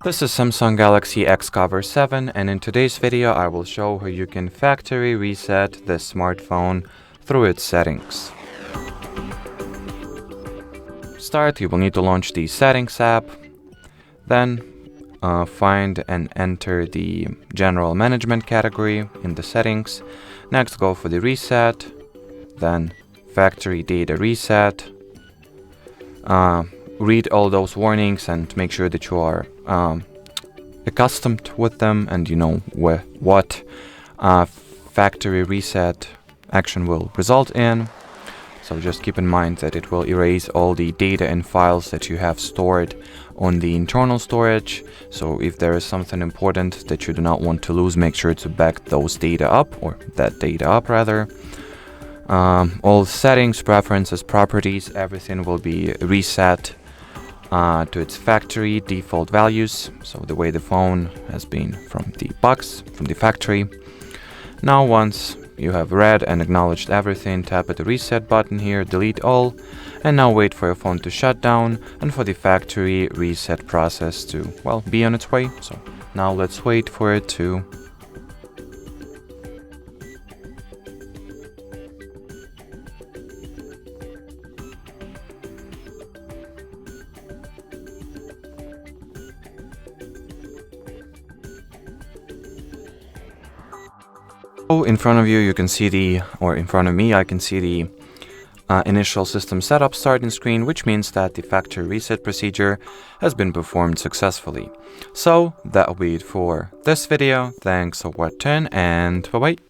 This is Samsung Galaxy XCover 7, and in today's video I will show how you can factory reset this smartphone through its settings. Start, you will need to launch the Settings app, then find and enter the General Management category in the settings. Next, go for the Reset, then Factory Data Reset. Read all those warnings and make sure that you are accustomed with them and you know what factory reset action will result in. So just keep in mind that it will erase all the data and files that you have stored on the internal storage. So if there is something important that you do not want to lose, make sure to back those data up, or that data up rather. All settings, preferences, properties, everything will be reset to its factory default values, so the way the phone has been from the box, from the factory. Now once you have read and acknowledged everything, tap at the reset button here, delete all, and now wait for your phone to shut down and for the factory reset process to, well, be on its way. So now let's wait for it to in front of you can see in front of me I can see the initial system setup starting screen, which means that the factory reset procedure has been performed successfully. So that'll be it for this video. Thanks for watching and bye bye.